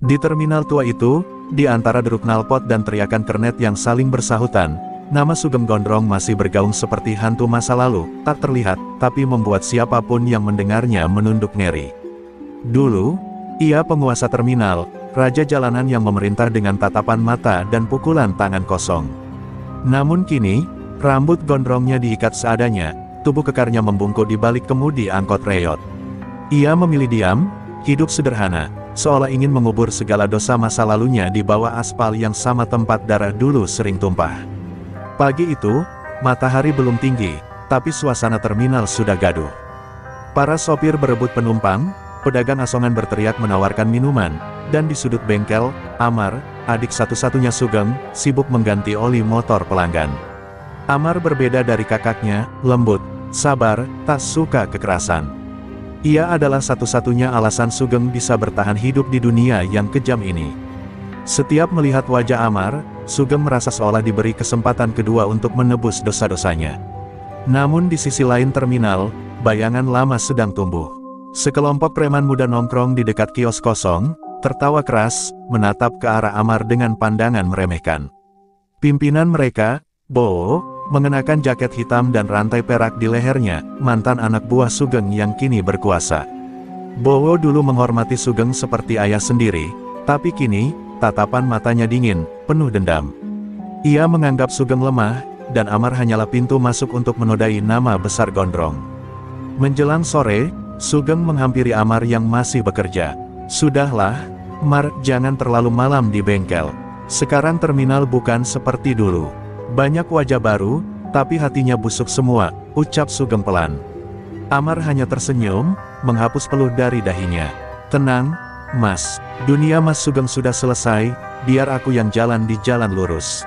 Di terminal tua itu, di antara deruk knalpot dan teriakan kernet yang saling bersahutan, nama Sugeng Gondrong masih bergaung seperti hantu masa lalu, tak terlihat, tapi membuat siapapun yang mendengarnya menunduk ngeri. Dulu, ia penguasa terminal, raja jalanan yang memerintah dengan tatapan mata dan pukulan tangan kosong. Namun kini, rambut gondrongnya diikat seadanya, tubuh kekarnya membungkuk di balik kemudi angkot reyot. Ia memilih diam, hidup sederhana, seolah ingin mengubur segala dosa masa lalunya di bawah aspal yang sama tempat darah dulu sering tumpah. Pagi itu, matahari belum tinggi, tapi suasana terminal sudah gaduh. Para sopir berebut penumpang, pedagang asongan berteriak menawarkan minuman, dan di sudut bengkel, Amar, adik satu-satunya Sugeng, sibuk mengganti oli motor pelanggan. Amar berbeda dari kakaknya, lembut, sabar, tak suka kekerasan. Ia adalah satu-satunya alasan Sugeng bisa bertahan hidup di dunia yang kejam ini. Setiap melihat wajah Amar, Sugeng merasa seolah diberi kesempatan kedua untuk menebus dosa-dosanya. Namun di sisi lain terminal, bayangan lama sedang tumbuh. Sekelompok preman muda nongkrong di dekat kios kosong, tertawa keras, menatap ke arah Amar dengan pandangan meremehkan. Pimpinan mereka, Bo, mengenakan jaket hitam dan rantai perak di lehernya, mantan anak buah Sugeng yang kini berkuasa. Bowo dulu menghormati Sugeng seperti ayah sendiri, tapi kini, tatapan matanya dingin, penuh dendam. Ia menganggap Sugeng lemah, dan Amar hanyalah pintu masuk untuk menodai nama besar Gondrong. Menjelang sore, Sugeng menghampiri Amar yang masih bekerja. "Sudahlah, Mar, jangan terlalu malam di bengkel. Sekarang terminal bukan seperti dulu. Banyak wajah baru, tapi hatinya busuk semua," ucap Sugeng pelan. Amar hanya tersenyum, menghapus peluh dari dahinya. "Tenang, Mas. Dunia Mas Sugeng sudah selesai, biar aku yang jalan di jalan lurus."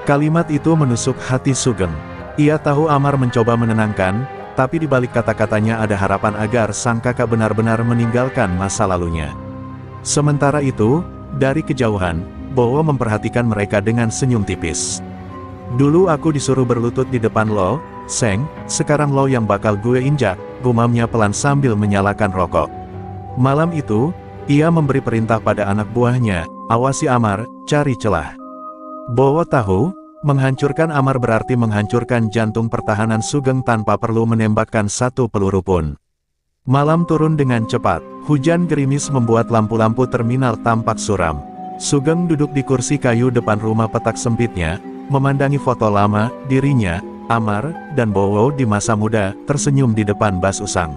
Kalimat itu menusuk hati Sugeng. Ia tahu Amar mencoba menenangkan, tapi di balik kata-katanya ada harapan agar sang kakak benar-benar meninggalkan masa lalunya. Sementara itu, dari kejauhan, Bowo memperhatikan mereka dengan senyum tipis. "Dulu aku disuruh berlutut di depan lo, Seng, sekarang lo yang bakal gue injak," gumamnya pelan sambil menyalakan rokok. Malam itu, ia memberi perintah pada anak buahnya, "Awasi Amar, cari celah." Bowo tahu, menghancurkan Amar berarti menghancurkan jantung pertahanan Sugeng tanpa perlu menembakkan satu peluru pun. Malam turun dengan cepat, hujan gerimis membuat lampu-lampu terminal tampak suram. Sugeng duduk di kursi kayu depan rumah petak sempitnya, memandangi foto lama, dirinya, Amar, dan Bowo di masa muda, tersenyum di depan bas usang.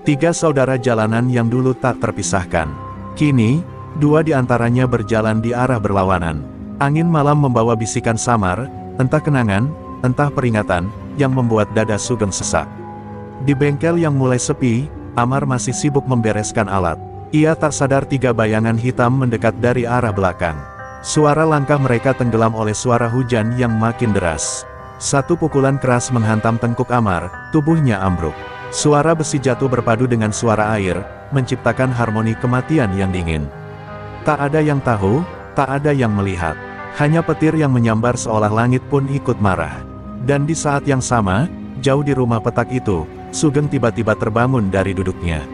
Tiga saudara jalanan yang dulu tak terpisahkan. Kini, dua di antaranya berjalan di arah berlawanan. Angin malam membawa bisikan samar, entah kenangan, entah peringatan, yang membuat dada Sugeng sesak. Di bengkel yang mulai sepi, Amar masih sibuk membereskan alat. Ia tak sadar tiga bayangan hitam mendekat dari arah belakang. Suara langkah mereka tenggelam oleh suara hujan yang makin deras. Satu pukulan keras menghantam tengkuk Amar, tubuhnya ambruk. Suara besi jatuh berpadu dengan suara air, menciptakan harmoni kematian yang dingin. Tak ada yang tahu, tak ada yang melihat. Hanya petir yang menyambar seolah langit pun ikut marah. Dan di saat yang sama, jauh di rumah petak itu, Sugeng tiba-tiba terbangun dari duduknya.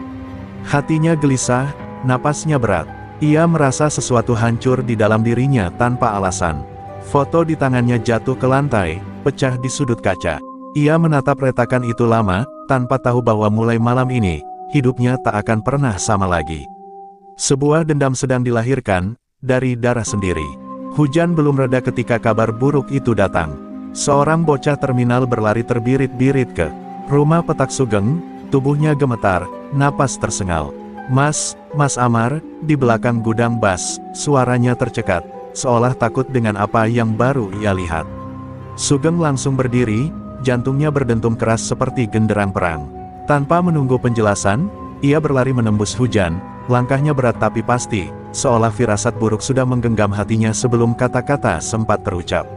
Hatinya gelisah, napasnya berat. Ia merasa sesuatu hancur di dalam dirinya tanpa alasan. Foto di tangannya jatuh ke lantai, pecah di sudut kaca. Ia menatap retakan itu lama, tanpa tahu bahwa mulai malam ini, hidupnya tak akan pernah sama lagi. Sebuah dendam sedang dilahirkan, dari darah sendiri. Hujan belum reda ketika kabar buruk itu datang. Seorang bocah terminal berlari terbirit-birit ke rumah petak Sugeng, tubuhnya gemetar, napas tersengal. Mas Amar," di belakang gudang bas, suaranya tercekat, seolah takut dengan apa yang baru ia lihat. Sugeng langsung berdiri, jantungnya berdentum keras seperti genderang perang. Tanpa menunggu penjelasan, ia berlari menembus hujan, langkahnya berat tapi pasti, seolah firasat buruk sudah menggenggam hatinya sebelum kata-kata sempat terucap.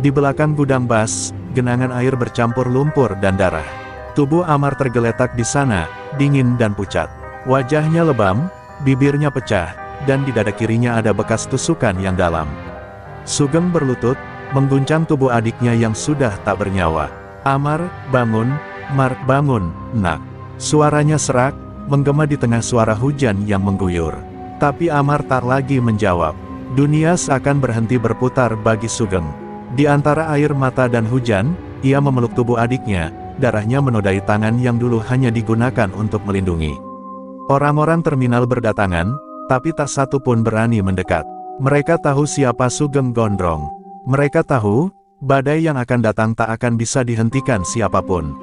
Di belakang gudang bas, genangan air bercampur lumpur dan darah. Tubuh Amar tergeletak di sana, dingin dan pucat. Wajahnya lebam, bibirnya pecah, dan di dada kirinya ada bekas tusukan yang dalam. Sugeng berlutut, mengguncang tubuh adiknya yang sudah tak bernyawa. "Amar, bangun, Mar, bangun, nak." Suaranya serak, menggema di tengah suara hujan yang mengguyur. Tapi Amar tak lagi menjawab. Dunia seakan berhenti berputar bagi Sugeng. Di antara air mata dan hujan, ia memeluk tubuh adiknya, darahnya menodai tangan yang dulu hanya digunakan untuk melindungi. Orang-orang terminal berdatangan, tapi tak satu pun berani mendekat. Mereka tahu siapa Sugeng Gondrong. Mereka tahu, badai yang akan datang tak akan bisa dihentikan siapapun.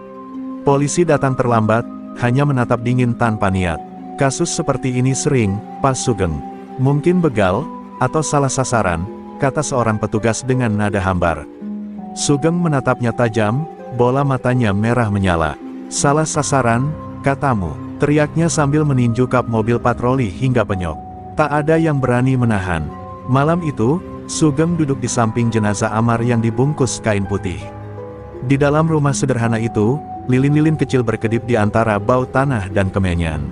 Polisi datang terlambat, hanya menatap dingin tanpa niat. Kasus seperti ini sering, Pak Sugeng. Mungkin begal, atau salah sasaran, kata seorang petugas dengan nada hambar. Sugeng menatapnya tajam, bola matanya merah menyala. Salah sasaran, katamu, teriaknya sambil meninju kap mobil patroli hingga penyok. Tak ada yang berani menahan. Malam itu, Sugeng duduk di samping jenazah Amar yang dibungkus kain putih. Di dalam rumah sederhana itu, lilin-lilin kecil berkedip di antara bau tanah dan kemenyan.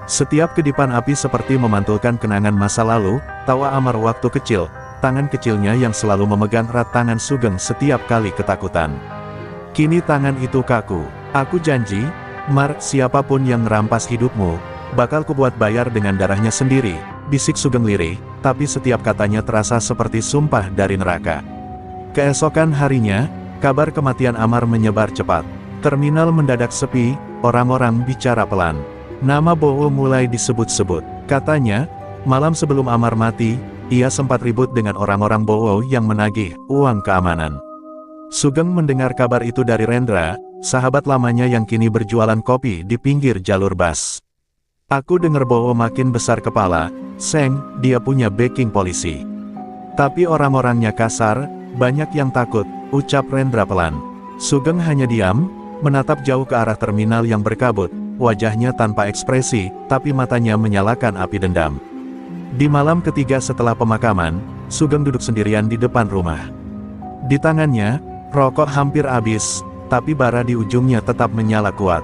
Setiap kedipan api seperti memantulkan kenangan masa lalu, tawa Amar waktu kecil, tangan kecilnya yang selalu memegang erat tangan Sugeng setiap kali ketakutan. Kini tangan itu kaku. Aku janji, Mar, siapapun yang merampas hidupmu, bakal kubuat bayar dengan darahnya sendiri, bisik Sugeng lirih, tapi setiap katanya terasa seperti sumpah dari neraka. Keesokan harinya, kabar kematian Amar menyebar cepat. Terminal mendadak sepi, orang-orang bicara pelan. Nama Bowo mulai disebut-sebut. Katanya, malam sebelum Amar mati, ia sempat ribut dengan orang-orang Bowo yang menagih uang keamanan. Sugeng mendengar kabar itu dari Rendra, sahabat lamanya yang kini berjualan kopi di pinggir jalur bus. Aku dengar Bowo makin besar kepala, Seng, dia punya backing polisi. Tapi orang-orangnya kasar, banyak yang takut, ucap Rendra pelan. Sugeng hanya diam, menatap jauh ke arah terminal yang berkabut, wajahnya tanpa ekspresi, tapi matanya menyalakan api dendam. Di malam ketiga setelah pemakaman, Sugeng duduk sendirian di depan rumah. Di tangannya, rokok hampir habis, tapi bara di ujungnya tetap menyala kuat.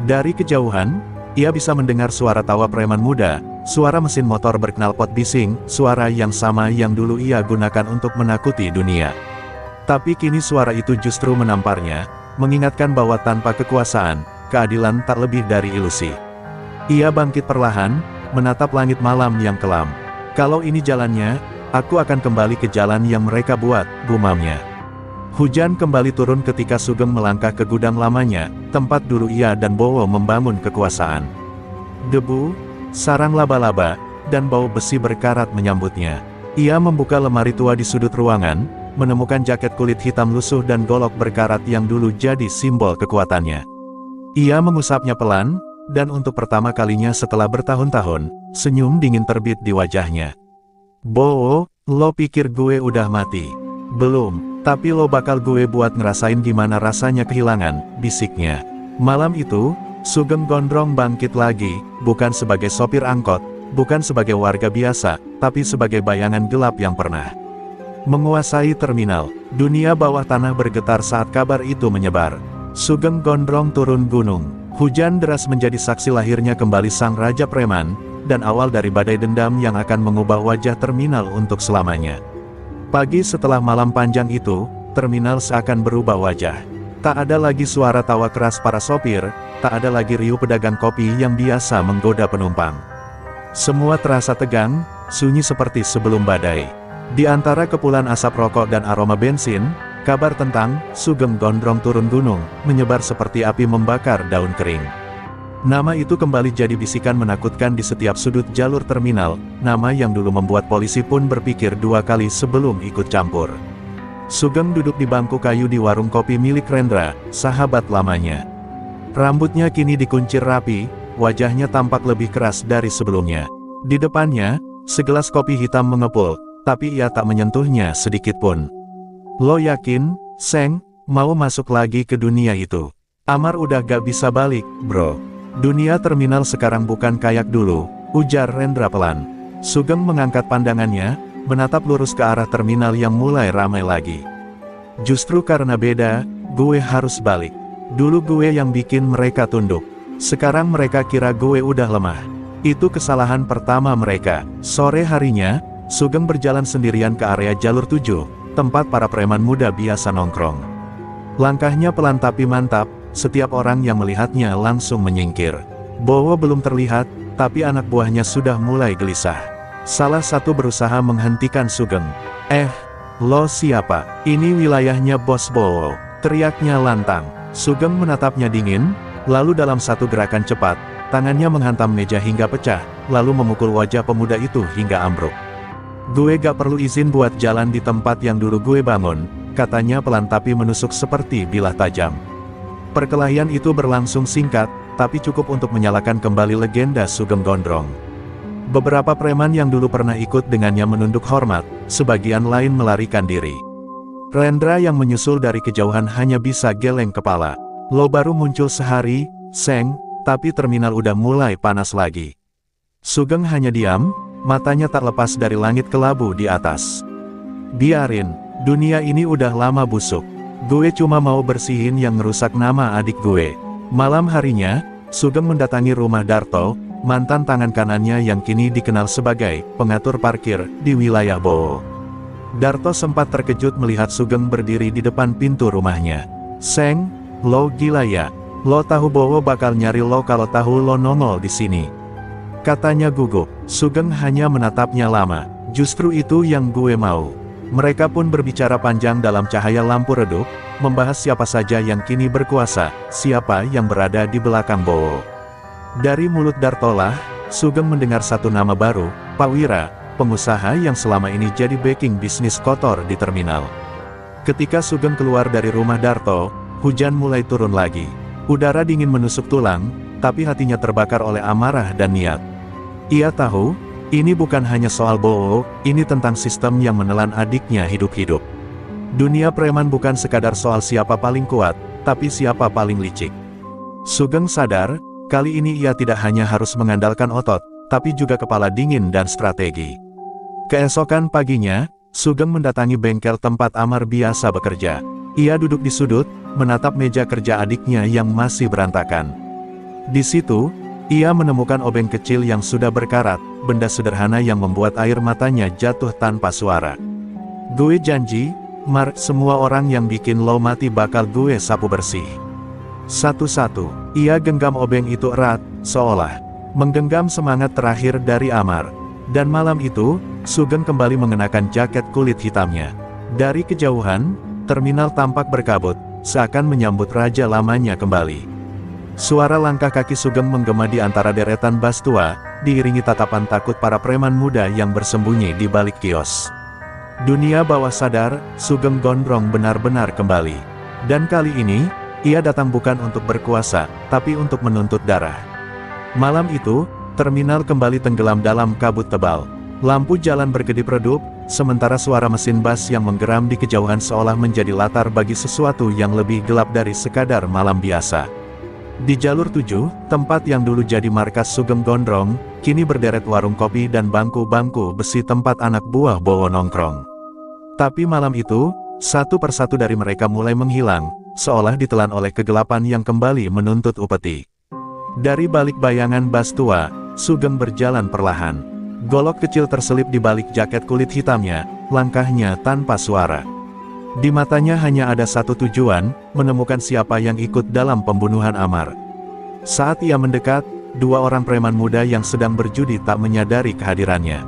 Dari kejauhan, ia bisa mendengar suara tawa preman muda, suara mesin motor berknalpot bising, suara yang sama yang dulu ia gunakan untuk menakuti dunia. Tapi kini suara itu justru menamparnya, mengingatkan bahwa tanpa kekuasaan, keadilan tak lebih dari ilusi. Ia bangkit perlahan, menatap langit malam yang kelam. Kalau ini jalannya, aku akan kembali ke jalan yang mereka buat, gumamnya. Hujan kembali turun ketika Sugeng melangkah ke gudang lamanya, tempat dulu ia dan Bowo membangun kekuasaan. Debu, sarang laba-laba, dan bau besi berkarat menyambutnya. Ia membuka lemari tua di sudut ruangan, menemukan jaket kulit hitam lusuh dan golok berkarat yang dulu jadi simbol kekuatannya. Ia mengusapnya pelan, dan untuk pertama kalinya setelah bertahun-tahun, senyum dingin terbit di wajahnya. Bowo, lo pikir gue udah mati? Belum, tapi lo bakal gue buat ngerasain gimana rasanya kehilangan, bisiknya. Malam itu, Sugeng Gondrong bangkit lagi, bukan sebagai sopir angkot, bukan sebagai warga biasa, tapi sebagai bayangan gelap yang pernah menguasai terminal. Dunia bawah tanah bergetar saat kabar itu menyebar. Sugeng Gondrong turun gunung. Hujan deras menjadi saksi lahirnya kembali sang Raja Preman, dan awal dari badai dendam yang akan mengubah wajah terminal untuk selamanya. Pagi setelah malam panjang itu, terminal seakan berubah wajah. Tak ada lagi suara tawa keras para sopir, tak ada lagi riuh pedagang kopi yang biasa menggoda penumpang. Semua terasa tegang, sunyi seperti sebelum badai. Di antara kepulan asap rokok dan aroma bensin, kabar tentang Sugeng Gondrong turun gunung menyebar seperti api membakar daun kering. Nama itu kembali jadi bisikan menakutkan di setiap sudut jalur terminal, nama yang dulu membuat polisi pun berpikir dua kali sebelum ikut campur. Sugeng duduk di bangku kayu di warung kopi milik Rendra, sahabat lamanya. Rambutnya kini dikuncir rapi, wajahnya tampak lebih keras dari sebelumnya. Di depannya, segelas kopi hitam mengepul, tapi ia tak menyentuhnya sedikitpun. Lo yakin, Seng, mau masuk lagi ke dunia itu? Amar udah gak bisa balik, bro. Dunia terminal sekarang bukan kayak dulu, ujar Rendra pelan. Sugeng mengangkat pandangannya, menatap lurus ke arah terminal yang mulai ramai lagi. Justru karena beda, gue harus balik. Dulu gue yang bikin mereka tunduk. Sekarang mereka kira gue udah lemah. Itu kesalahan pertama mereka. Sore harinya, Sugeng berjalan sendirian ke area jalur 7, tempat para preman muda biasa nongkrong. Langkahnya pelan tapi mantap, setiap orang yang melihatnya langsung menyingkir. Bowo belum terlihat, tapi anak buahnya sudah mulai gelisah. Salah satu berusaha menghentikan Sugeng. Lo siapa? Ini wilayahnya Bos Bowo, teriaknya lantang. Sugeng menatapnya dingin, lalu dalam satu gerakan cepat, tangannya menghantam meja hingga pecah, lalu memukul wajah pemuda itu hingga ambruk. Gue gak perlu izin buat jalan di tempat yang dulu gue bangun, katanya pelan tapi menusuk seperti bilah tajam. Perkelahian itu berlangsung singkat, tapi cukup untuk menyalakan kembali legenda Sugeng Gondrong. Beberapa preman yang dulu pernah ikut dengannya menunduk hormat, sebagian lain melarikan diri. Rendra yang menyusul dari kejauhan hanya bisa geleng kepala. Lo baru muncul sehari, Seng, tapi terminal udah mulai panas lagi. Sugeng hanya diam, matanya tak lepas dari langit kelabu di atas. Biarin, dunia ini udah lama busuk. Gue cuma mau bersihin yang ngerusak nama adik gue. Malam harinya, Sugeng mendatangi rumah Darto, mantan tangan kanannya yang kini dikenal sebagai pengatur parkir di wilayah Bowo. Darto sempat terkejut melihat Sugeng berdiri di depan pintu rumahnya. Seng, lo gila ya? Lo tahu Bowo bakal nyari lo kalau tahu lo nongol di sini, katanya gugup. Sugeng hanya menatapnya lama. Justru itu yang gue mau. Mereka pun berbicara panjang dalam cahaya lampu redup, membahas siapa saja yang kini berkuasa, siapa yang berada di belakang Bowo. Dari mulut Dartolah, Sugeng mendengar satu nama baru, Pak Wira, pengusaha yang selama ini jadi backing bisnis kotor di terminal. Ketika Sugeng keluar dari rumah Darto, hujan mulai turun lagi. Udara dingin menusuk tulang, tapi hatinya terbakar oleh amarah dan niat. Ia tahu, ini bukan hanya soal Bowo, ini tentang sistem yang menelan adiknya hidup-hidup. Dunia preman bukan sekadar soal siapa paling kuat, tapi siapa paling licik. Sugeng sadar, kali ini ia tidak hanya harus mengandalkan otot, tapi juga kepala dingin dan strategi. Keesokan paginya, Sugeng mendatangi bengkel tempat Amar biasa bekerja. Ia duduk di sudut, menatap meja kerja adiknya yang masih berantakan. Di situ, ia menemukan obeng kecil yang sudah berkarat, benda sederhana yang membuat air matanya jatuh tanpa suara. Gue janji, Mar, semua orang yang bikin lo mati bakal gue sapu bersih. Satu-satu, ia genggam obeng itu erat, seolah menggenggam semangat terakhir dari Amar. Dan malam itu, Sugeng kembali mengenakan jaket kulit hitamnya. Dari kejauhan, terminal tampak berkabut, seakan menyambut raja lamanya kembali. Suara langkah kaki Sugeng menggema di antara deretan bas tua, diiringi tatapan takut para preman muda yang bersembunyi di balik kios. Dunia bawah sadar, Sugeng Gondrong benar-benar kembali. Dan kali ini, ia datang bukan untuk berkuasa, tapi untuk menuntut darah. Malam itu, terminal kembali tenggelam dalam kabut tebal. Lampu jalan berkedip redup, sementara suara mesin bas yang menggeram di kejauhan seolah menjadi latar bagi sesuatu yang lebih gelap dari sekadar malam biasa. Di jalur 7, tempat yang dulu jadi markas Sugeng Gondrong, kini berderet warung kopi dan bangku-bangku besi tempat anak buah Bowo nongkrong. Tapi malam itu, satu persatu dari mereka mulai menghilang, seolah ditelan oleh kegelapan yang kembali menuntut upeti. Dari balik bayangan bas tua, Sugeng berjalan perlahan. Golok kecil terselip di balik jaket kulit hitamnya, langkahnya tanpa suara. Di matanya hanya ada satu tujuan, menemukan siapa yang ikut dalam pembunuhan Amar. Saat ia mendekat, dua orang preman muda yang sedang berjudi tak menyadari kehadirannya.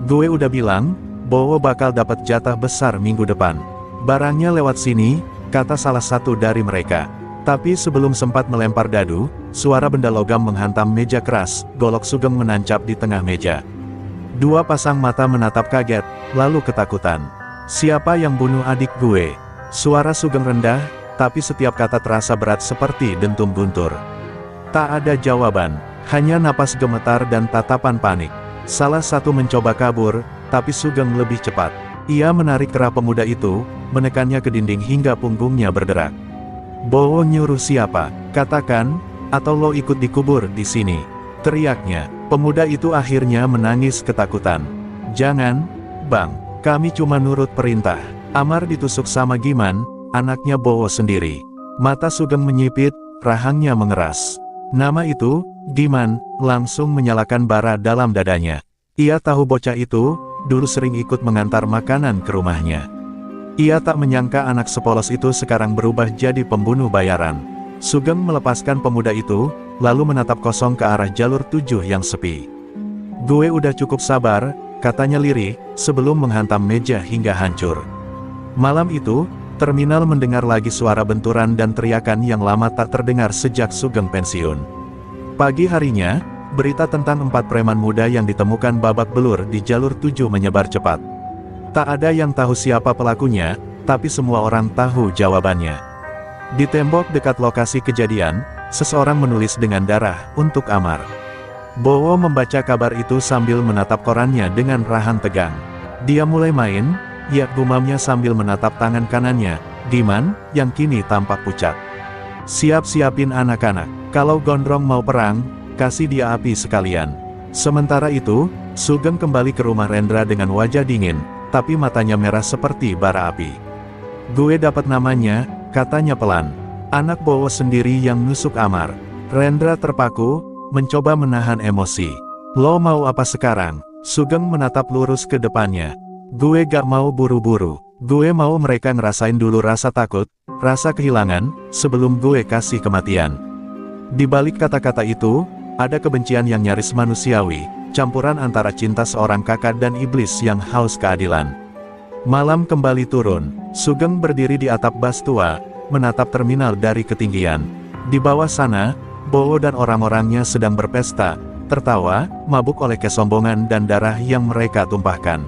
Gue udah bilang, Bowo bakal dapat jatah besar minggu depan. Barangnya lewat sini, kata salah satu dari mereka. Tapi sebelum sempat melempar dadu, suara benda logam menghantam meja keras, golok Sugeng menancap di tengah meja. Dua pasang mata menatap kaget, lalu ketakutan. Siapa yang bunuh adik gue? Suara Sugeng rendah, tapi setiap kata terasa berat seperti dentum guntur. Tak ada jawaban, hanya napas gemetar dan tatapan panik. Salah satu mencoba kabur, tapi Sugeng lebih cepat. Ia menarik kera pemuda itu, menekannya ke dinding hingga punggungnya berderak. Bowo nyuruh siapa? Katakan, atau lo ikut dikubur di sini, teriaknya. Pemuda itu akhirnya menangis ketakutan. Jangan, Bang, kami cuma nurut perintah. Amar ditusuk sama Giman, anaknya Bowo sendiri. Mata Sugeng menyipit, rahangnya mengeras. Nama itu, Giman, langsung menyalakan bara dalam dadanya. Ia tahu bocah itu, dulu sering ikut mengantar makanan ke rumahnya. Ia tak menyangka anak sepolos itu sekarang berubah jadi pembunuh bayaran. Sugeng melepaskan pemuda itu, lalu menatap kosong ke arah jalur 7 yang sepi. "Gue udah cukup sabar," katanya lirih, sebelum menghantam meja hingga hancur. Malam itu, terminal mendengar lagi suara benturan dan teriakan yang lama tak terdengar sejak Sugeng pensiun. Pagi harinya, berita tentang 4 preman muda yang ditemukan babak belur di jalur 7 menyebar cepat. Tak ada yang tahu siapa pelakunya, tapi semua orang tahu jawabannya. Di tembok dekat lokasi kejadian, seseorang menulis dengan darah, "Untuk Amar." Bowo membaca kabar itu sambil menatap korannya dengan rahan tegang. Dia mulai main, ya gumamnya sambil menatap tangan kanannya, Diman, yang kini tampak pucat. "Siap-siapin anak-anak, kalau Gondrong mau perang, kasih dia api sekalian." Sementara itu, Sugeng kembali ke rumah Rendra dengan wajah dingin, tapi matanya merah seperti bara api. "Gue dapat namanya," katanya pelan. "Anak Bowo sendiri yang nusuk Amar." Rendra terpaku, mencoba menahan emosi. "Lo mau apa sekarang?" Sugeng menatap lurus ke depannya. "Gue gak mau buru-buru. Gue mau mereka ngerasain dulu rasa takut, rasa kehilangan, sebelum gue kasih kematian." Di balik kata-kata itu, ada kebencian yang nyaris manusiawi, campuran antara cinta seorang kakak dan iblis yang haus keadilan. Malam kembali turun. Sugeng berdiri di atap bas tua, menatap terminal dari ketinggian. Di bawah sana, Bowo dan orang-orangnya sedang berpesta, tertawa, mabuk oleh kesombongan dan darah yang mereka tumpahkan.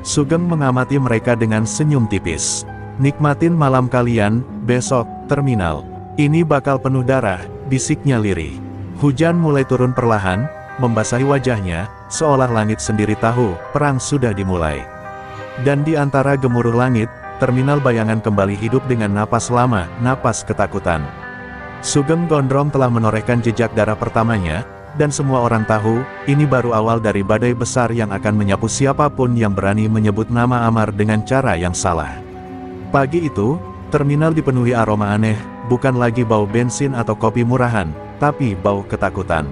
Sugeng mengamati mereka dengan senyum tipis. "Nikmatin malam kalian, besok, terminal. Ini bakal penuh darah," bisiknya lirih. Hujan mulai turun perlahan, membasahi wajahnya, seolah langit sendiri tahu, perang sudah dimulai. Dan di antara gemuruh langit, terminal bayangan kembali hidup dengan napas lama, napas ketakutan. Sugeng Gondrong telah menorehkan jejak darah pertamanya, dan semua orang tahu, ini baru awal dari badai besar yang akan menyapu siapapun yang berani menyebut nama Amar dengan cara yang salah. Pagi itu, terminal dipenuhi aroma aneh, bukan lagi bau bensin atau kopi murahan, tapi bau ketakutan.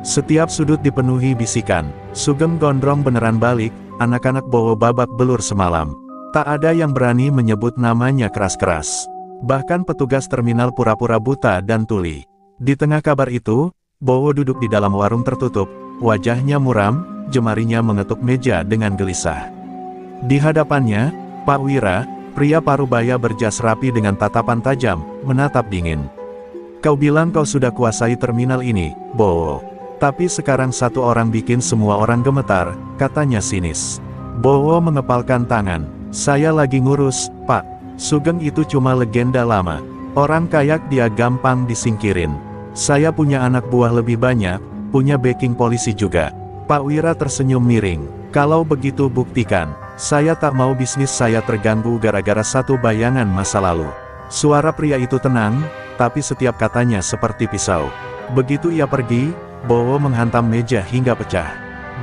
Setiap sudut dipenuhi bisikan, "Sugeng Gondrong beneran balik, anak-anak Bowo babak belur semalam." Tak ada yang berani menyebut namanya keras-keras. Bahkan petugas terminal pura-pura buta dan tuli. Di tengah kabar itu, Bowo duduk di dalam warung tertutup, wajahnya muram, jemarinya mengetuk meja dengan gelisah. Di hadapannya, Pak Wira, pria parubaya berjas rapi dengan tatapan tajam, menatap dingin. "Kau bilang kau sudah kuasai terminal ini, Bowo. Tapi sekarang satu orang bikin semua orang gemetar," katanya sinis. Bowo mengepalkan tangan. "Saya lagi ngurus, Pak. Sugeng itu cuma legenda lama. Orang kayak dia gampang disingkirin. Saya punya anak buah lebih banyak, punya backing polisi juga." Pak Wira tersenyum miring. "Kalau begitu buktikan. Saya tak mau bisnis saya terganggu gara-gara satu bayangan masa lalu." Suara pria itu tenang, tapi setiap katanya seperti pisau. Begitu ia pergi, Bowo menghantam meja hingga pecah.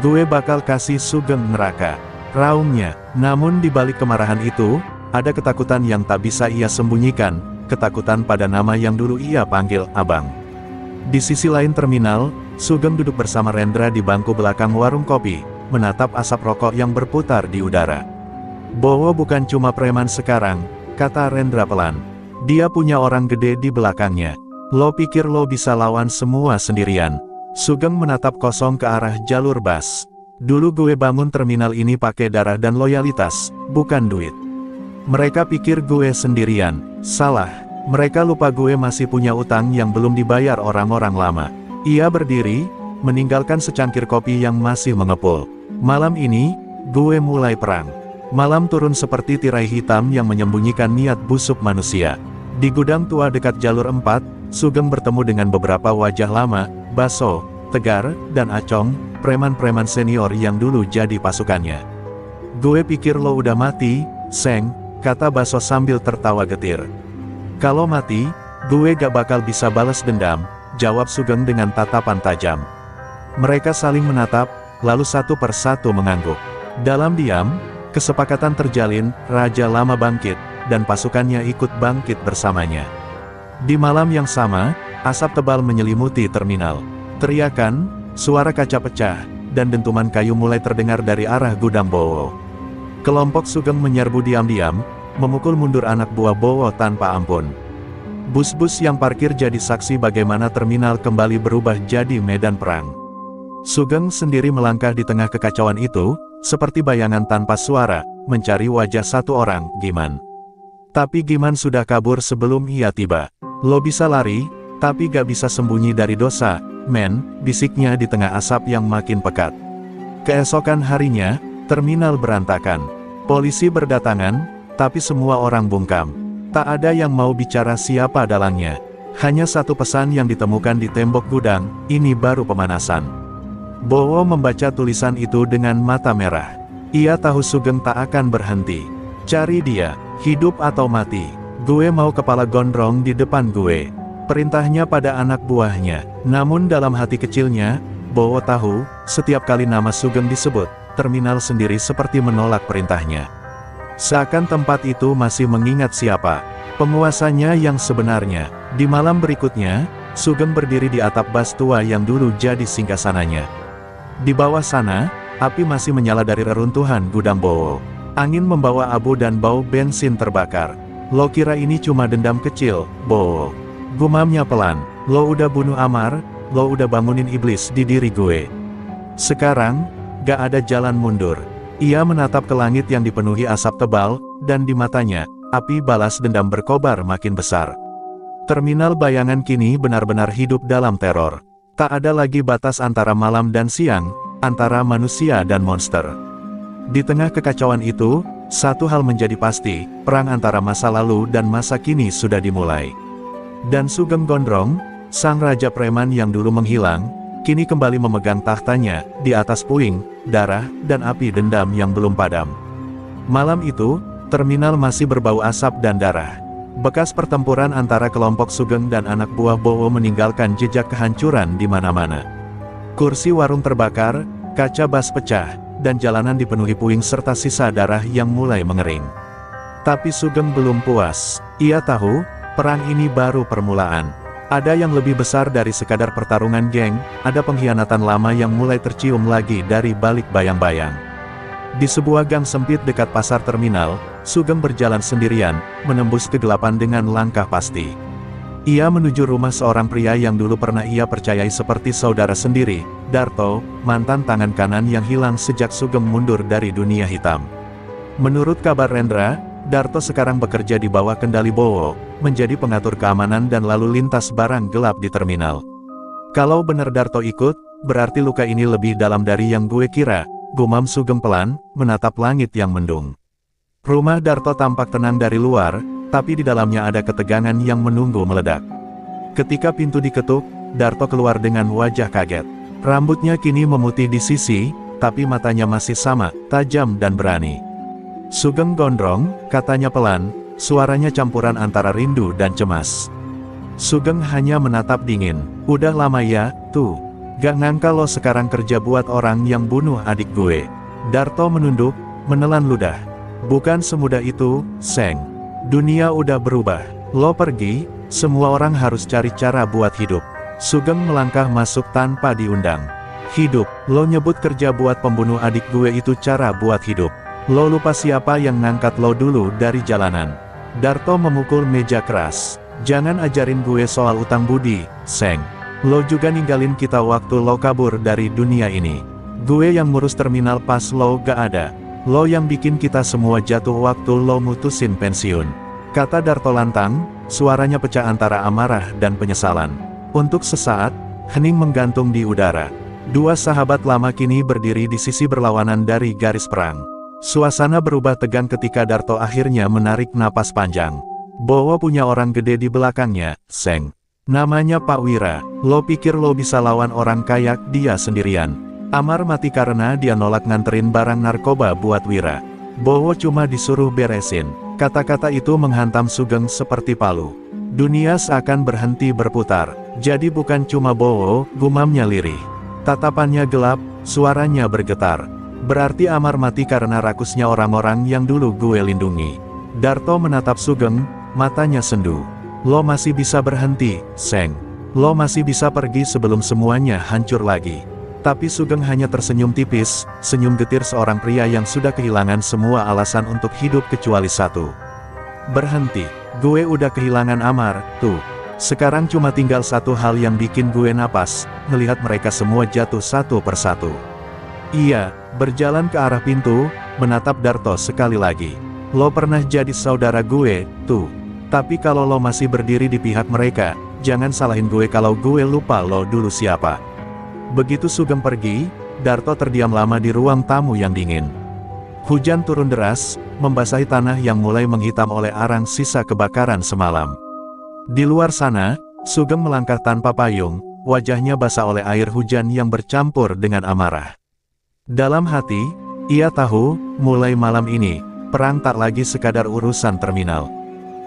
"Gue bakal kasih Sugeng neraka," raungnya. Namun di balik kemarahan itu, ada ketakutan yang tak bisa ia sembunyikan, ketakutan pada nama yang dulu ia panggil Abang. Di sisi lain terminal, Sugeng duduk bersama Rendra di bangku belakang warung kopi, menatap asap rokok yang berputar di udara. "Bowo bukan cuma preman sekarang," kata Rendra pelan. "Dia punya orang gede di belakangnya. Lo pikir lo bisa lawan semua sendirian?" Sugeng menatap kosong ke arah jalur bas. "Dulu gue bangun terminal ini pakai darah dan loyalitas, bukan duit. Mereka pikir gue sendirian. Salah. Mereka lupa gue masih punya utang yang belum dibayar orang-orang lama." Ia berdiri, meninggalkan secangkir kopi yang masih mengepul. "Malam ini, gue mulai perang." Malam turun seperti tirai hitam yang menyembunyikan niat busuk manusia. Di gudang tua dekat jalur 4, Sugeng bertemu dengan beberapa wajah lama, Baso, Tegar, dan Acong, preman-preman senior yang dulu jadi pasukannya. "Gue pikir lo udah mati, Seng," kata Baso sambil tertawa getir. "Kalau mati, gue gak bakal bisa balas dendam," jawab Sugeng dengan tatapan tajam. Mereka saling menatap, lalu satu persatu mengangguk. Dalam diam, kesepakatan terjalin, Raja Lama bangkit, dan pasukannya ikut bangkit bersamanya. Di malam yang sama, asap tebal menyelimuti terminal. Teriakan, suara kaca pecah, dan dentuman kayu mulai terdengar dari arah gudang Bowo. Kelompok Sugeng menyerbu diam-diam, memukul mundur anak buah Bowo tanpa ampun. Bus-bus yang parkir jadi saksi bagaimana terminal kembali berubah jadi medan perang. Sugeng sendiri melangkah di tengah kekacauan itu, seperti bayangan tanpa suara, mencari wajah satu orang, Giman. Tapi Giman sudah kabur sebelum ia tiba. Lo bisa lari, tapi gak bisa sembunyi dari dosa, men, bisiknya di tengah asap yang makin pekat. Keesokan harinya, terminal berantakan. Polisi berdatangan, tapi semua orang bungkam. Tak ada yang mau bicara siapa dalangnya. Hanya satu pesan yang ditemukan di tembok gudang, ini baru pemanasan. Bowo membaca tulisan itu dengan mata merah. Ia tahu Sugeng tak akan berhenti. Cari dia, hidup atau mati. Gue mau kepala gondrong di depan gue. Perintahnya pada anak buahnya. Namun dalam hati kecilnya, Bowo tahu, setiap kali nama Sugeng disebut, terminal sendiri seperti menolak perintahnya. Seakan tempat itu masih mengingat siapa penguasanya yang sebenarnya. Di malam berikutnya, Sugeng berdiri di atap bas tua yang dulu jadi singgasananya. Di bawah sana, api masih menyala dari reruntuhan gudang Bowo. Angin membawa abu dan bau bensin terbakar. Lo kira ini cuma dendam kecil, Bowo? Gumamnya pelan. Lo udah bunuh Amar, lo udah bangunin iblis di diri gue. Sekarang, gak ada jalan mundur. Ia menatap ke langit yang dipenuhi asap tebal, dan di matanya, api balas dendam berkobar makin besar. Terminal bayangan kini benar-benar hidup dalam teror. Tak ada lagi batas antara malam dan siang, antara manusia dan monster. Di tengah kekacauan itu, satu hal menjadi pasti, perang antara masa lalu dan masa kini sudah dimulai. Dan Sugeng Gondrong, sang raja preman yang dulu menghilang, kini kembali memegang tahtanya, di atas puing, darah, dan api dendam yang belum padam. Malam itu, terminal masih berbau asap dan darah. Bekas pertempuran antara kelompok Sugeng dan anak buah Bowo meninggalkan jejak kehancuran di mana-mana. Kursi warung terbakar, kaca bas pecah, dan jalanan dipenuhi puing serta sisa darah yang mulai mengering. Tapi Sugeng belum puas. Ia tahu, perang ini baru permulaan. Ada yang lebih besar dari sekadar pertarungan geng, ada pengkhianatan lama yang mulai tercium lagi dari balik bayang-bayang. Di sebuah gang sempit dekat pasar terminal, Sugeng berjalan sendirian, menembus kegelapan dengan langkah pasti. Ia menuju rumah seorang pria yang dulu pernah ia percayai seperti saudara sendiri, Darto, mantan tangan kanan yang hilang sejak Sugeng mundur dari dunia hitam. Menurut kabar Rendra, Darto sekarang bekerja di bawah kendali Bowo, menjadi pengatur keamanan dan lalu lintas barang gelap di terminal. Kalau benar Darto ikut, berarti luka ini lebih dalam dari yang gue kira, gumam Sugeng pelan, menatap langit yang mendung. Rumah Darto tampak tenang dari luar, tapi di dalamnya ada ketegangan yang menunggu meledak. Ketika pintu diketuk, Darto keluar dengan wajah kaget. Rambutnya kini memutih di sisi, tapi matanya masih sama, tajam dan berani. Sugeng Gondrong, katanya pelan, suaranya campuran antara rindu dan cemas. Sugeng hanya menatap dingin. Udah lama ya, tuh. Gak ngangka lo sekarang kerja buat orang yang bunuh adik gue. Darto menunduk, menelan ludah. Bukan semudah itu, Seng. Dunia udah berubah. Lo pergi, semua orang harus cari cara buat hidup. Sugeng melangkah masuk tanpa diundang. Hidup, lo nyebut kerja buat pembunuh adik gue itu cara buat hidup. Lo lupa siapa yang ngangkat lo dulu dari jalanan. Darto memukul meja keras. Jangan ajarin gue soal utang budi, Seng. Lo juga ninggalin kita waktu lo kabur dari dunia ini. Gue yang ngurus terminal pas lo gak ada. Lo yang bikin kita semua jatuh waktu lo mutusin pensiun. Kata Darto lantang, suaranya pecah antara amarah dan penyesalan. Untuk sesaat, hening menggantung di udara. Dua sahabat lama kini berdiri di sisi berlawanan dari garis perang. Suasana berubah tegang ketika Darto akhirnya menarik napas panjang. Bowo punya orang gede di belakangnya, Seng. Namanya Pak Wira. Lo pikir lo bisa lawan orang kayak dia sendirian? Amar mati karena dia nolak nganterin barang narkoba buat Wira. Bowo cuma disuruh beresin. Kata-kata itu menghantam Sugeng seperti palu. Dunia seakan berhenti berputar. Jadi bukan cuma Bowo, gumamnya lirih. Tatapannya gelap, suaranya bergetar. Berarti Amar mati karena rakusnya orang-orang yang dulu gue lindungi. Darto menatap Sugeng, matanya sendu. Lo masih bisa berhenti, Seng. Lo masih bisa pergi sebelum semuanya hancur lagi. Tapi Sugeng hanya tersenyum tipis, senyum getir seorang pria yang sudah kehilangan semua alasan untuk hidup kecuali satu. Berhenti. Gue udah kehilangan Amar, tuh. Sekarang cuma tinggal satu hal yang bikin gue napas, melihat mereka semua jatuh satu persatu. Ia berjalan ke arah pintu, menatap Darto sekali lagi. Lo pernah jadi saudara gue, tuh. Tapi kalau lo masih berdiri di pihak mereka, jangan salahin gue kalau gue lupa lo dulu siapa. Begitu Sugeng pergi, Darto terdiam lama di ruang tamu yang dingin. Hujan turun deras, membasahi tanah yang mulai menghitam oleh arang sisa kebakaran semalam. Di luar sana, Sugeng melangkah tanpa payung, wajahnya basah oleh air hujan yang bercampur dengan amarah. Dalam hati, ia tahu, mulai malam ini, perang tak lagi sekadar urusan terminal.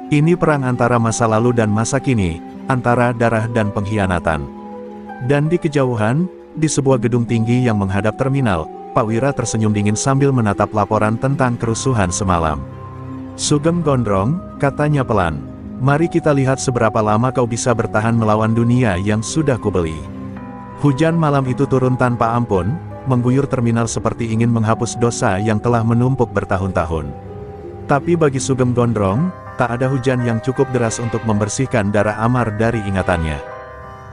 Ini perang antara masa lalu dan masa kini, antara darah dan pengkhianatan. Dan di kejauhan, di sebuah gedung tinggi yang menghadap terminal, Pak Wira tersenyum dingin sambil menatap laporan tentang kerusuhan semalam. Sugeng Gondrong, katanya pelan. Mari kita lihat seberapa lama kau bisa bertahan melawan dunia yang sudah kubeli. Hujan malam itu turun tanpa ampun, mengguyur terminal seperti ingin menghapus dosa yang telah menumpuk bertahun-tahun. Tapi bagi Sugeng Gondrong, tak ada hujan yang cukup deras untuk membersihkan darah Amar dari ingatannya.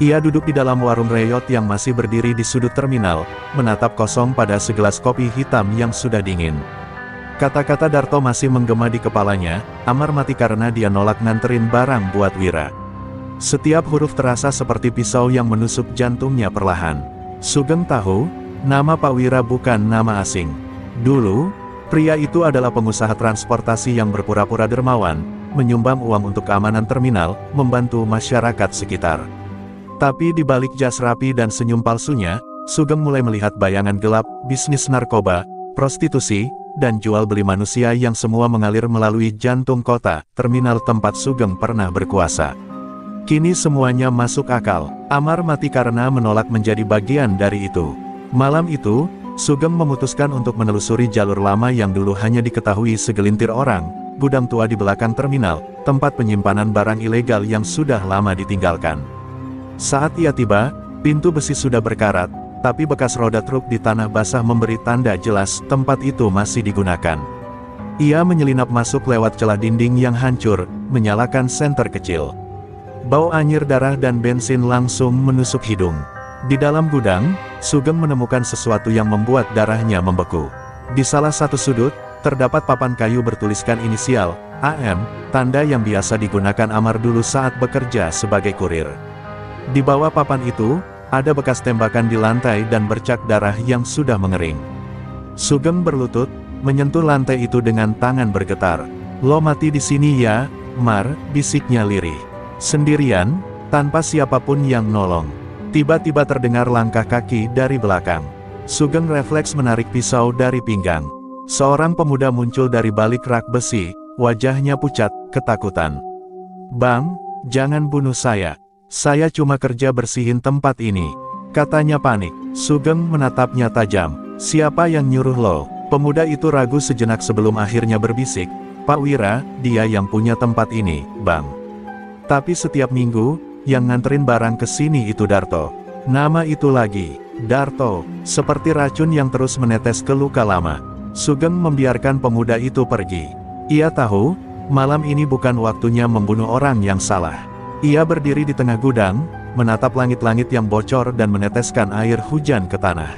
Ia duduk di dalam warung reyot yang masih berdiri di sudut terminal, menatap kosong pada segelas kopi hitam yang sudah dingin. Kata-kata Darto masih menggema di kepalanya, Amar mati karena dia nolak nganterin barang buat Wira. Setiap huruf terasa seperti pisau yang menusuk jantungnya perlahan. Sugeng tahu, nama Pak Wira bukan nama asing. Dulu, pria itu adalah pengusaha transportasi yang berpura-pura dermawan, menyumbang uang untuk keamanan terminal, membantu masyarakat sekitar. Tapi di balik jas rapi dan senyum palsunya, Sugeng mulai melihat bayangan gelap, bisnis narkoba, prostitusi, dan jual beli manusia yang semua mengalir melalui jantung kota, terminal tempat Sugeng pernah berkuasa. Kini semuanya masuk akal. Amar mati karena menolak menjadi bagian dari itu. Malam itu, Sugeng memutuskan untuk menelusuri jalur lama yang dulu hanya diketahui segelintir orang, gudang tua di belakang terminal, tempat penyimpanan barang ilegal yang sudah lama ditinggalkan. Saat ia tiba, pintu besi sudah berkarat, tapi bekas roda truk di tanah basah memberi tanda jelas tempat itu masih digunakan. Ia menyelinap masuk lewat celah dinding yang hancur, menyalakan senter kecil. Bau anyir darah dan bensin langsung menusuk hidung. Di dalam gudang, Sugeng menemukan sesuatu yang membuat darahnya membeku. Di salah satu sudut, terdapat papan kayu bertuliskan inisial, AM, tanda yang biasa digunakan Amar dulu saat bekerja sebagai kurir. Di bawah papan itu, ada bekas tembakan di lantai dan bercak darah yang sudah mengering. Sugeng berlutut, menyentuh lantai itu dengan tangan bergetar. Lo mati di sini ya, Mar, bisiknya lirih. Sendirian, tanpa siapapun yang nolong. Tiba-tiba terdengar langkah kaki dari belakang. Sugeng refleks menarik pisau dari pinggang. Seorang pemuda muncul dari balik rak besi, wajahnya pucat, ketakutan. Bang, jangan bunuh saya. Saya cuma kerja bersihin tempat ini, katanya panik. Sugeng menatapnya tajam. Siapa yang nyuruh lo? Pemuda itu ragu sejenak sebelum akhirnya berbisik. Pak Wira, dia yang punya tempat ini, Bang. Tapi setiap minggu, yang nganterin barang ke sini itu Darto. Nama itu lagi, Darto, seperti racun yang terus menetes ke luka lama. Sugeng membiarkan pemuda itu pergi. Ia tahu, malam ini bukan waktunya membunuh orang yang salah. Ia berdiri di tengah gudang, menatap langit-langit yang bocor dan meneteskan air hujan ke tanah.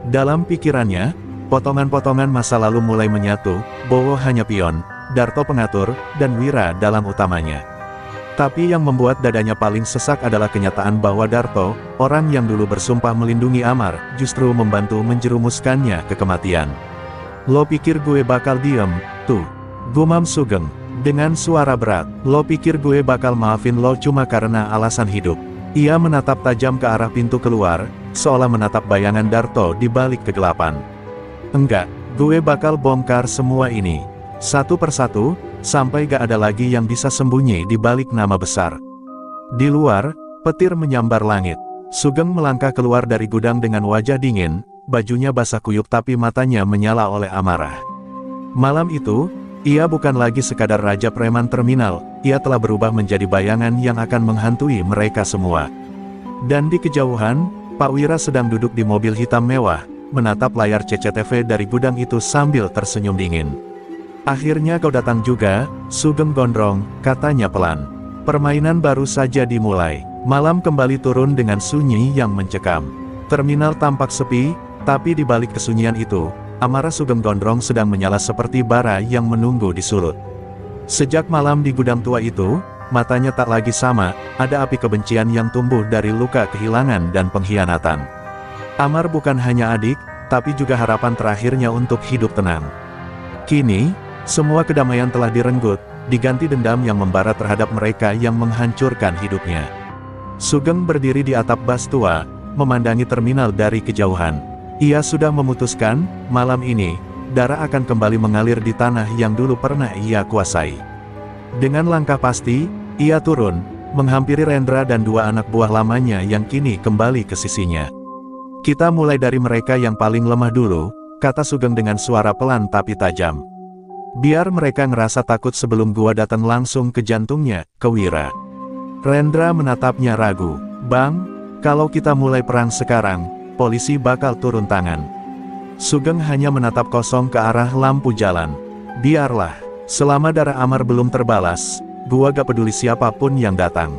Dalam pikirannya, potongan-potongan masa lalu mulai menyatu, Bowo hanya pion, Darto pengatur, dan Wira dalam utamanya. Tapi yang membuat dadanya paling sesak adalah kenyataan bahwa Darto, orang yang dulu bersumpah melindungi Amar, justru membantu menjerumuskannya ke kematian. Lo pikir gue bakal diem, tuh, gumam Sugeng. Dengan suara berat, lo pikir gue bakal maafin lo cuma karena alasan hidup. Ia menatap tajam ke arah pintu keluar, seolah menatap bayangan Darto di balik kegelapan. Enggak, gue bakal bongkar semua ini. Satu persatu, sampai gak ada lagi yang bisa sembunyi di balik nama besar. Di luar, petir menyambar langit. Sugeng melangkah keluar dari gudang dengan wajah dingin, bajunya basah kuyup tapi matanya menyala oleh amarah. Malam itu, ia bukan lagi sekadar raja preman terminal, ia telah berubah menjadi bayangan yang akan menghantui mereka semua. Dan di kejauhan, Pak Wira sedang duduk di mobil hitam mewah, menatap layar CCTV dari gudang itu sambil tersenyum dingin. Akhirnya kau datang juga, Sugeng Gondrong, katanya pelan. Permainan baru saja dimulai. Malam kembali turun dengan sunyi yang mencekam. Terminal tampak sepi, tapi di balik kesunyian itu, amarah Sugeng Gondrong sedang menyala seperti bara yang menunggu disulut. Sejak malam di gudang tua itu, matanya tak lagi sama, ada api kebencian yang tumbuh dari luka kehilangan dan pengkhianatan. Amar bukan hanya adik, tapi juga harapan terakhirnya untuk hidup tenang. Kini, semua kedamaian telah direnggut, diganti dendam yang membara terhadap mereka yang menghancurkan hidupnya. Sugeng berdiri di atap bas tua, memandangi terminal dari kejauhan. Ia sudah memutuskan, malam ini, darah akan kembali mengalir di tanah yang dulu pernah ia kuasai. Dengan langkah pasti, ia turun, menghampiri Rendra dan dua anak buah lamanya yang kini kembali ke sisinya. Kita mulai dari mereka yang paling lemah dulu, kata Sugeng dengan suara pelan tapi tajam. Biar mereka ngerasa takut sebelum gua datang langsung ke jantungnya, ke Wira. Rendra menatapnya ragu. Bang, kalau kita mulai perang sekarang, polisi bakal turun tangan. Sugeng hanya menatap kosong ke arah lampu jalan. Biarlah, selama darah Amar belum terbalas, gua gak peduli siapapun yang datang.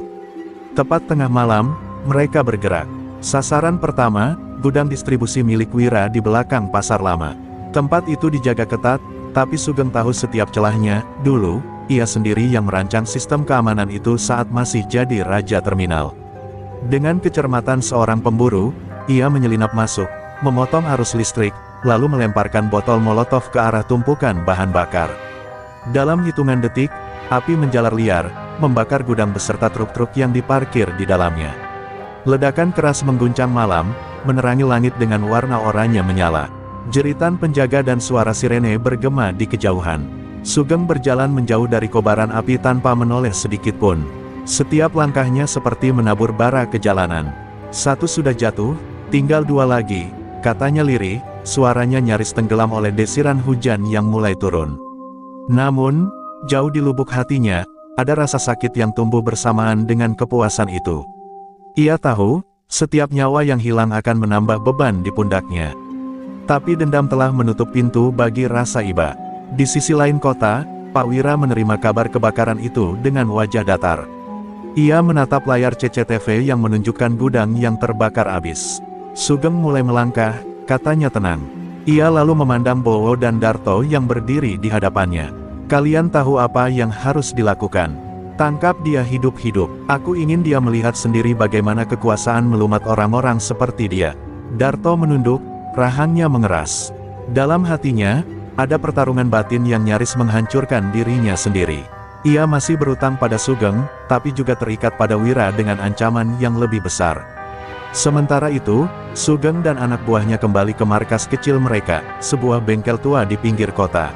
Tepat tengah malam, mereka bergerak. Sasaran pertama, gudang distribusi milik Wira di belakang pasar lama. Tempat itu dijaga ketat, tapi Sugeng tahu setiap celahnya. Dulu, ia sendiri yang merancang sistem keamanan itu saat masih jadi raja terminal. Dengan kecermatan seorang pemburu, ia menyelinap masuk, memotong arus listrik, lalu melemparkan botol molotov ke arah tumpukan bahan bakar. Dalam hitungan detik, api menjalar liar, membakar gudang beserta truk-truk yang diparkir di dalamnya. Ledakan keras mengguncang malam, menerangi langit dengan warna oranye menyala. Jeritan penjaga dan suara sirene bergema di kejauhan. Sugeng berjalan menjauh dari kobaran api tanpa menoleh sedikit pun. Setiap langkahnya seperti menabur bara ke jalanan. Satu sudah jatuh, tinggal dua lagi, katanya lirih, suaranya nyaris tenggelam oleh desiran hujan yang mulai turun. Namun, jauh di lubuk hatinya, ada rasa sakit yang tumbuh bersamaan dengan kepuasan itu. Ia tahu, setiap nyawa yang hilang akan menambah beban di pundaknya. Tapi dendam telah menutup pintu bagi rasa iba. Di sisi lain kota, Pak Wira menerima kabar kebakaran itu dengan wajah datar. Ia menatap layar CCTV yang menunjukkan gudang yang terbakar abis. Sugeng mulai melangkah, katanya tenang. Ia lalu memandang Bowo dan Darto yang berdiri di hadapannya. Kalian tahu apa yang harus dilakukan. Tangkap dia hidup-hidup. Aku ingin dia melihat sendiri bagaimana kekuasaan melumat orang-orang seperti dia. Darto menunduk, rahangnya mengeras. Dalam hatinya, ada pertarungan batin yang nyaris menghancurkan dirinya sendiri. Ia masih berutang pada Sugeng, tapi juga terikat pada Wira dengan ancaman yang lebih besar. Sementara itu, Sugeng dan anak buahnya kembali ke markas kecil mereka, sebuah bengkel tua di pinggir kota.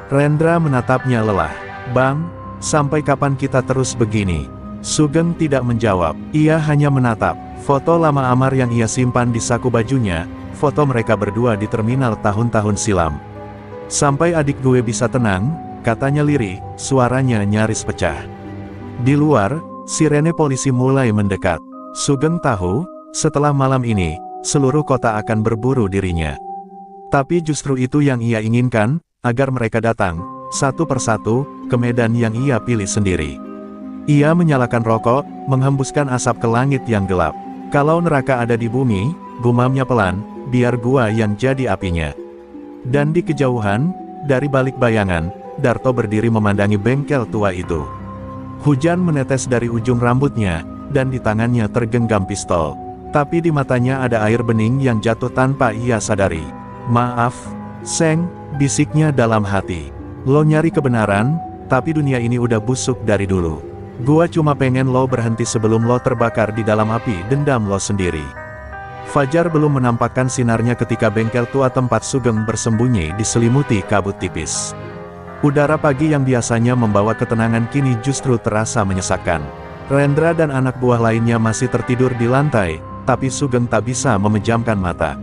Rendra menatapnya lelah. Bang, sampai kapan kita terus begini? Sugeng tidak menjawab, ia hanya menatap foto lama Amar yang ia simpan di saku bajunya, foto mereka berdua di terminal tahun-tahun silam. Sampai adik gue bisa tenang, katanya lirih, suaranya nyaris pecah. Di luar, sirene polisi mulai mendekat. Sugeng tahu, setelah malam ini, seluruh kota akan berburu dirinya. Tapi justru itu yang ia inginkan, agar mereka datang, satu persatu, ke medan yang ia pilih sendiri. Ia menyalakan rokok, menghembuskan asap ke langit yang gelap. Kalau neraka ada di bumi, gumamnya pelan, biar gua yang jadi apinya. Dan di kejauhan, dari balik bayangan, Darto berdiri memandangi bengkel tua itu. Hujan menetes dari ujung rambutnya, dan di tangannya tergenggam pistol. Tapi di matanya ada air bening yang jatuh tanpa ia sadari. Maaf, Seng, bisiknya dalam hati. Lo nyari kebenaran, tapi dunia ini udah busuk dari dulu. Gua cuma pengen lo berhenti sebelum lo terbakar di dalam api dendam lo sendiri. Fajar belum menampakkan sinarnya ketika bengkel tua tempat Sugeng bersembunyi diselimuti kabut tipis. Udara pagi yang biasanya membawa ketenangan kini justru terasa menyesakkan. Rendra dan anak buah lainnya masih tertidur di lantai, tapi Sugeng tak bisa memejamkan mata.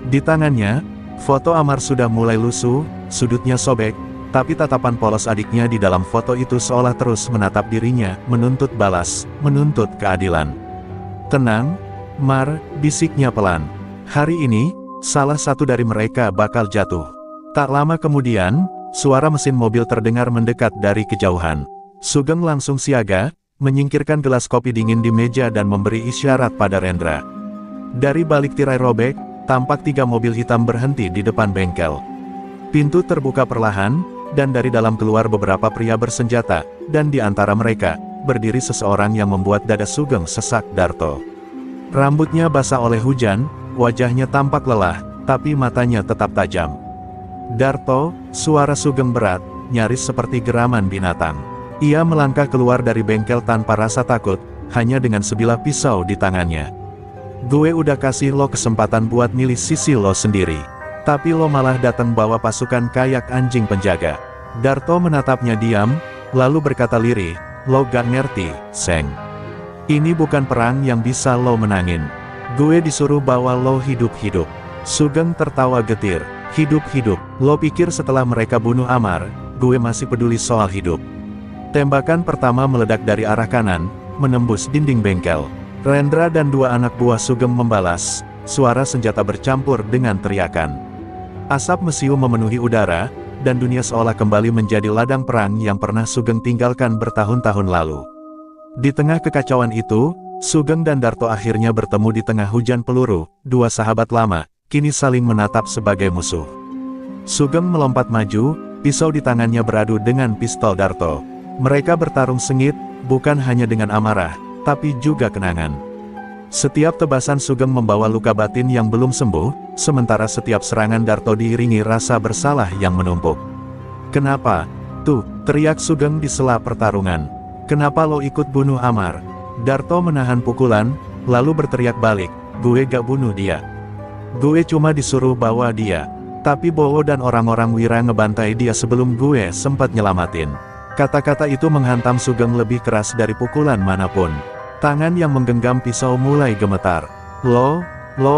Di tangannya, foto Amar sudah mulai lusuh, sudutnya sobek, tapi tatapan polos adiknya di dalam foto itu seolah terus menatap dirinya, menuntut balas, menuntut keadilan. Tenang, Mar, bisiknya pelan. Hari ini, salah satu dari mereka bakal jatuh. Tak lama kemudian, suara mesin mobil terdengar mendekat dari kejauhan. Sugeng langsung siaga, menyingkirkan gelas kopi dingin di meja dan memberi isyarat pada Rendra. Dari balik tirai robek, tampak 3 mobil hitam berhenti di depan bengkel. Pintu terbuka perlahan, dan dari dalam keluar beberapa pria bersenjata, dan di antara mereka, berdiri seseorang yang membuat dada Sugeng sesak. Darto. Rambutnya basah oleh hujan, wajahnya tampak lelah, tapi matanya tetap tajam. Darto, suara Sugeng berat, nyaris seperti geraman binatang. Ia melangkah keluar dari bengkel tanpa rasa takut, hanya dengan sebilah pisau di tangannya. Gue udah kasih lo kesempatan buat milih sisi lo sendiri. Tapi lo malah datang bawa pasukan kayak anjing penjaga. Darto menatapnya diam, lalu berkata lirih, lo gak ngerti, Seng. Ini bukan perang yang bisa lo menangin. Gue disuruh bawa lo hidup-hidup. Sugeng tertawa getir. Hidup-hidup, lo pikir setelah mereka bunuh Amar, gue masih peduli soal hidup? Tembakan pertama meledak dari arah kanan, menembus dinding bengkel. Rendra dan 2 anak buah Sugeng membalas, suara senjata bercampur dengan teriakan. Asap mesiu memenuhi udara, dan dunia seolah kembali menjadi ladang perang yang pernah Sugeng tinggalkan bertahun-tahun lalu. Di tengah kekacauan itu, Sugeng dan Darto akhirnya bertemu di tengah hujan peluru, 2 sahabat lama, kini saling menatap sebagai musuh. Sugeng melompat maju, pisau di tangannya beradu dengan pistol Darto. Mereka bertarung sengit, bukan hanya dengan amarah, tapi juga kenangan. Setiap tebasan Sugeng membawa luka batin yang belum sembuh, sementara setiap serangan Darto diiringi rasa bersalah yang menumpuk. Kenapa? Tuh, teriak Sugeng di sela pertarungan. Kenapa lo ikut bunuh Amar? Darto menahan pukulan, lalu berteriak balik, gue gak bunuh dia. Gue cuma disuruh bawa dia. Tapi Bowo dan orang-orang Wira ngebantai dia sebelum gue sempat nyelamatin. Kata-kata itu menghantam Sugeng lebih keras dari pukulan manapun. Tangan yang menggenggam pisau mulai gemetar. Lo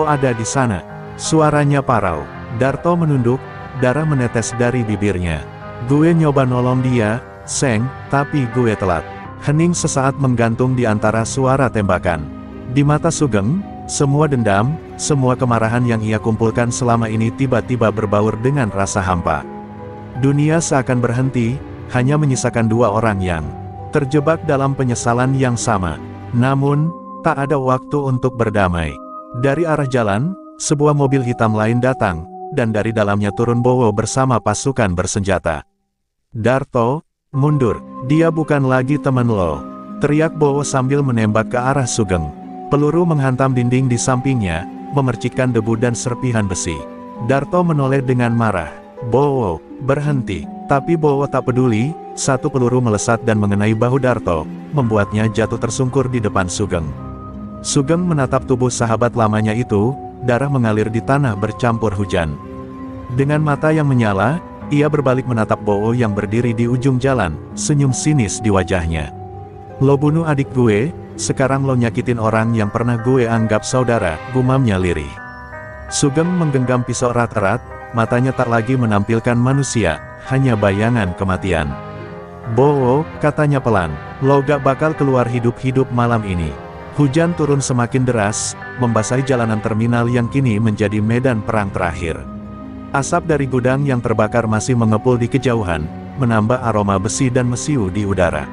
ada di sana. Suaranya parau. Darto menunduk, darah menetes dari bibirnya. Gue nyoba nolong dia, Seng, tapi gue telat. Hening sesaat menggantung di antara suara tembakan. Di mata Sugeng, semua dendam, semua kemarahan yang ia kumpulkan selama ini tiba-tiba berbaur dengan rasa hampa. Dunia seakan berhenti, hanya menyisakan 2 orang yang terjebak dalam penyesalan yang sama. Namun, tak ada waktu untuk berdamai. Dari arah jalan, sebuah mobil hitam lain datang, dan dari dalamnya turun Bowo bersama pasukan bersenjata. Darto, mundur, dia bukan lagi teman lo. Teriak Bowo sambil menembak ke arah Sugeng. Peluru menghantam dinding di sampingnya, memercikkan debu dan serpihan besi. Darto menoleh dengan marah. Bowo, berhenti. Tapi Bowo tak peduli, 1 peluru melesat dan mengenai bahu Darto, membuatnya jatuh tersungkur di depan Sugeng. Sugeng menatap tubuh sahabat lamanya itu, darah mengalir di tanah bercampur hujan. Dengan mata yang menyala, ia berbalik menatap Bowo yang berdiri di ujung jalan, senyum sinis di wajahnya. Lo bunuh adik gue, sekarang lo nyakitin orang yang pernah gue anggap saudara, gumamnya lirih. Sugeng menggenggam pisau erat-erat, matanya tak lagi menampilkan manusia, hanya bayangan kematian. Bowo, katanya pelan, lo gak bakal keluar hidup-hidup malam ini. Hujan turun semakin deras, membasahi jalanan terminal yang kini menjadi medan perang terakhir. Asap dari gudang yang terbakar masih mengepul di kejauhan, menambah aroma besi dan mesiu di udara.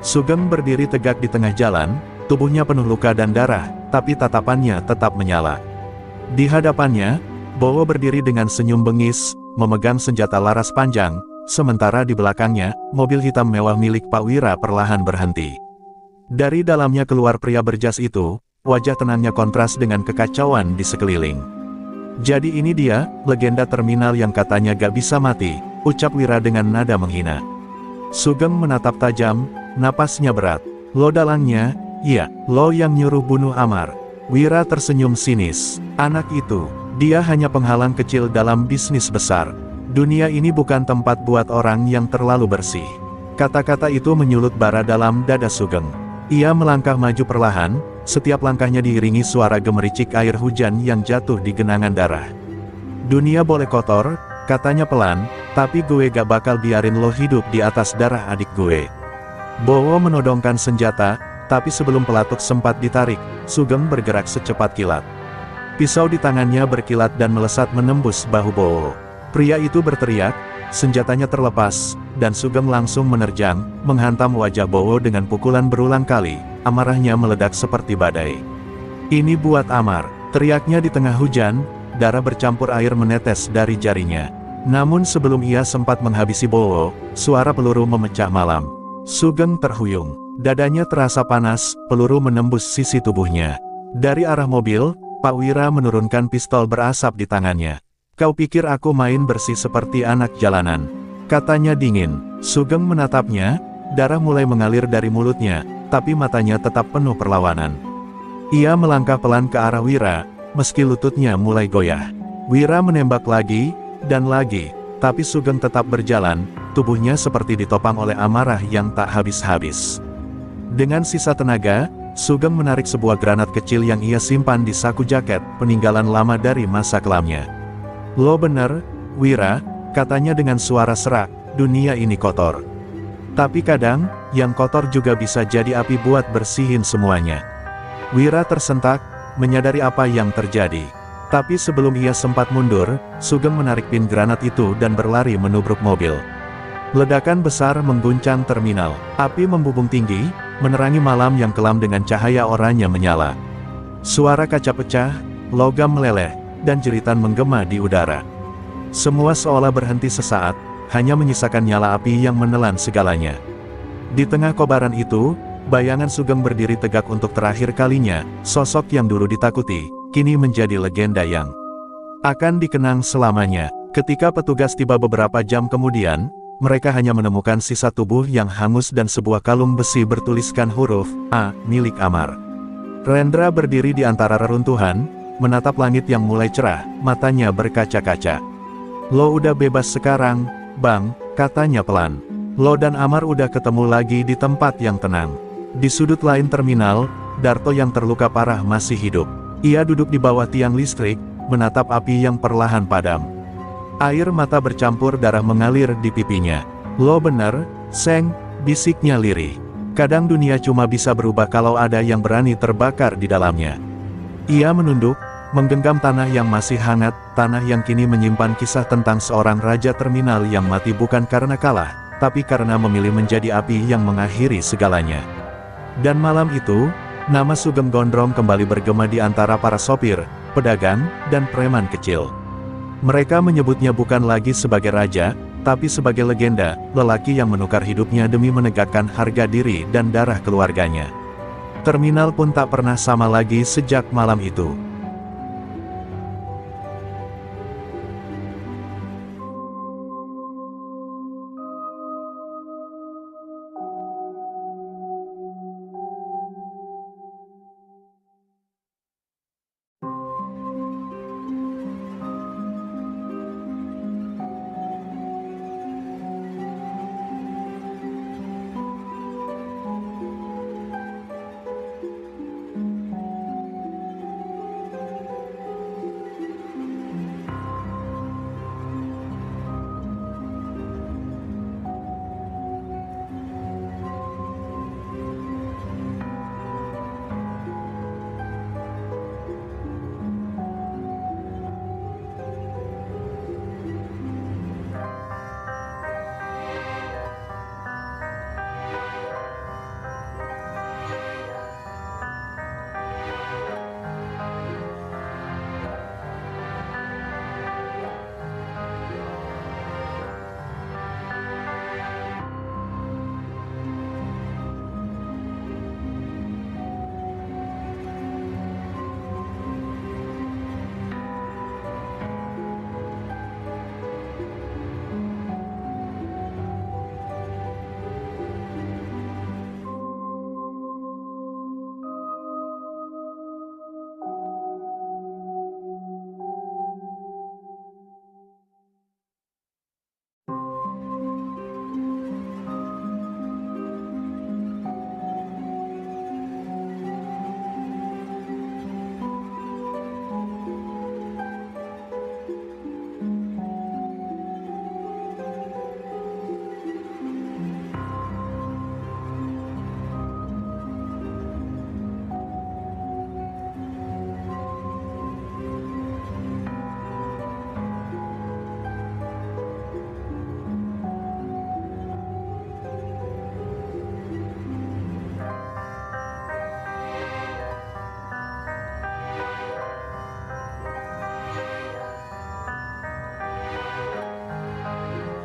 Sugeng berdiri tegak di tengah jalan, tubuhnya penuh luka dan darah, tapi tatapannya tetap menyala. Di hadapannya, Bowo berdiri dengan senyum bengis, memegang senjata laras panjang, sementara di belakangnya, mobil hitam mewah milik Pak Wira perlahan berhenti. Dari dalamnya keluar pria berjas itu, wajah tenangnya kontras dengan kekacauan di sekeliling. Jadi ini dia, legenda terminal yang katanya gak bisa mati, ucap Wira dengan nada menghina. Sugeng menatap tajam, napasnya berat. Lo dalangnya, iya, lo yang nyuruh bunuh Amar. Wira tersenyum sinis. Anak itu, dia hanya penghalang kecil dalam bisnis besar. Dunia ini bukan tempat buat orang yang terlalu bersih. Kata-kata itu menyulut bara dalam dada Sugeng. Ia melangkah maju perlahan, setiap langkahnya diiringi suara gemericik air hujan yang jatuh di genangan darah. Dunia boleh kotor, katanya pelan, tapi gue gak bakal biarin lo hidup di atas darah adik gue. Bowo menodongkan senjata, tapi sebelum pelatuk sempat ditarik, Sugeng bergerak secepat kilat. Pisau di tangannya berkilat dan melesat menembus bahu Bowo. Pria itu berteriak, senjatanya terlepas, dan Sugeng langsung menerjang, menghantam wajah Bowo dengan pukulan berulang kali. Amarahnya meledak seperti badai. "Ini buat Amar," teriaknya di tengah hujan, darah bercampur air menetes dari jarinya. Namun sebelum ia sempat menghabisi Bowo, suara peluru memecah malam. Sugeng terhuyung. Dadanya terasa panas, peluru menembus sisi tubuhnya. Dari arah mobil, Pak Wira menurunkan pistol berasap di tangannya. "Kau pikir aku main bersih seperti anak jalanan?" katanya dingin. Sugeng menatapnya, darah mulai mengalir dari mulutnya, tapi matanya tetap penuh perlawanan. Ia melangkah pelan ke arah Wira, meski lututnya mulai goyah. Wira menembak lagi, dan lagi, tapi Sugeng tetap berjalan, tubuhnya seperti ditopang oleh amarah yang tak habis-habis. Dengan sisa tenaga, Sugeng menarik sebuah granat kecil yang ia simpan di saku jaket, peninggalan lama dari masa kelamnya. "Lo bener, Wira," katanya dengan suara serak, "dunia ini kotor. Tapi kadang, yang kotor juga bisa jadi api buat bersihin semuanya." Wira tersentak, menyadari apa yang terjadi. Tapi sebelum ia sempat mundur, Sugeng menarik pin granat itu dan berlari menubruk mobil. Ledakan besar mengguncang terminal. Api membubung tinggi, menerangi malam yang kelam dengan cahaya oranye menyala. Suara kaca pecah, logam meleleh, dan jeritan menggema di udara. Semua seolah berhenti sesaat, hanya menyisakan nyala api yang menelan segalanya. Di tengah kobaran itu, bayangan Sugeng berdiri tegak untuk terakhir kalinya. Sosok yang dulu ditakuti, kini menjadi legenda yang akan dikenang selamanya. Ketika petugas tiba beberapa jam kemudian, mereka hanya menemukan sisa tubuh yang hangus dan sebuah kalung besi bertuliskan huruf A, milik Amar. Rendra berdiri di antara reruntuhan, menatap langit yang mulai cerah, matanya berkaca-kaca. "Lo udah bebas sekarang, Bang," katanya pelan. "Lo dan Amar udah ketemu lagi di tempat yang tenang." Di sudut lain terminal, Darto yang terluka parah masih hidup. Ia duduk di bawah tiang listrik, menatap api yang perlahan padam. Air mata bercampur darah mengalir di pipinya. "Lo bener, Seng," bisiknya lirih. "Kadang dunia cuma bisa berubah kalau ada yang berani terbakar di dalamnya." Ia menunduk, menggenggam tanah yang masih hangat, tanah yang kini menyimpan kisah tentang seorang raja terminal yang mati bukan karena kalah, tapi karena memilih menjadi api yang mengakhiri segalanya. Dan malam itu, nama Sugeng Gondrong kembali bergema di antara para sopir, pedagang, dan preman kecil. Mereka menyebutnya bukan lagi sebagai raja, tapi sebagai legenda, lelaki yang menukar hidupnya demi menegakkan harga diri dan darah keluarganya. Terminal pun tak pernah sama lagi sejak malam itu.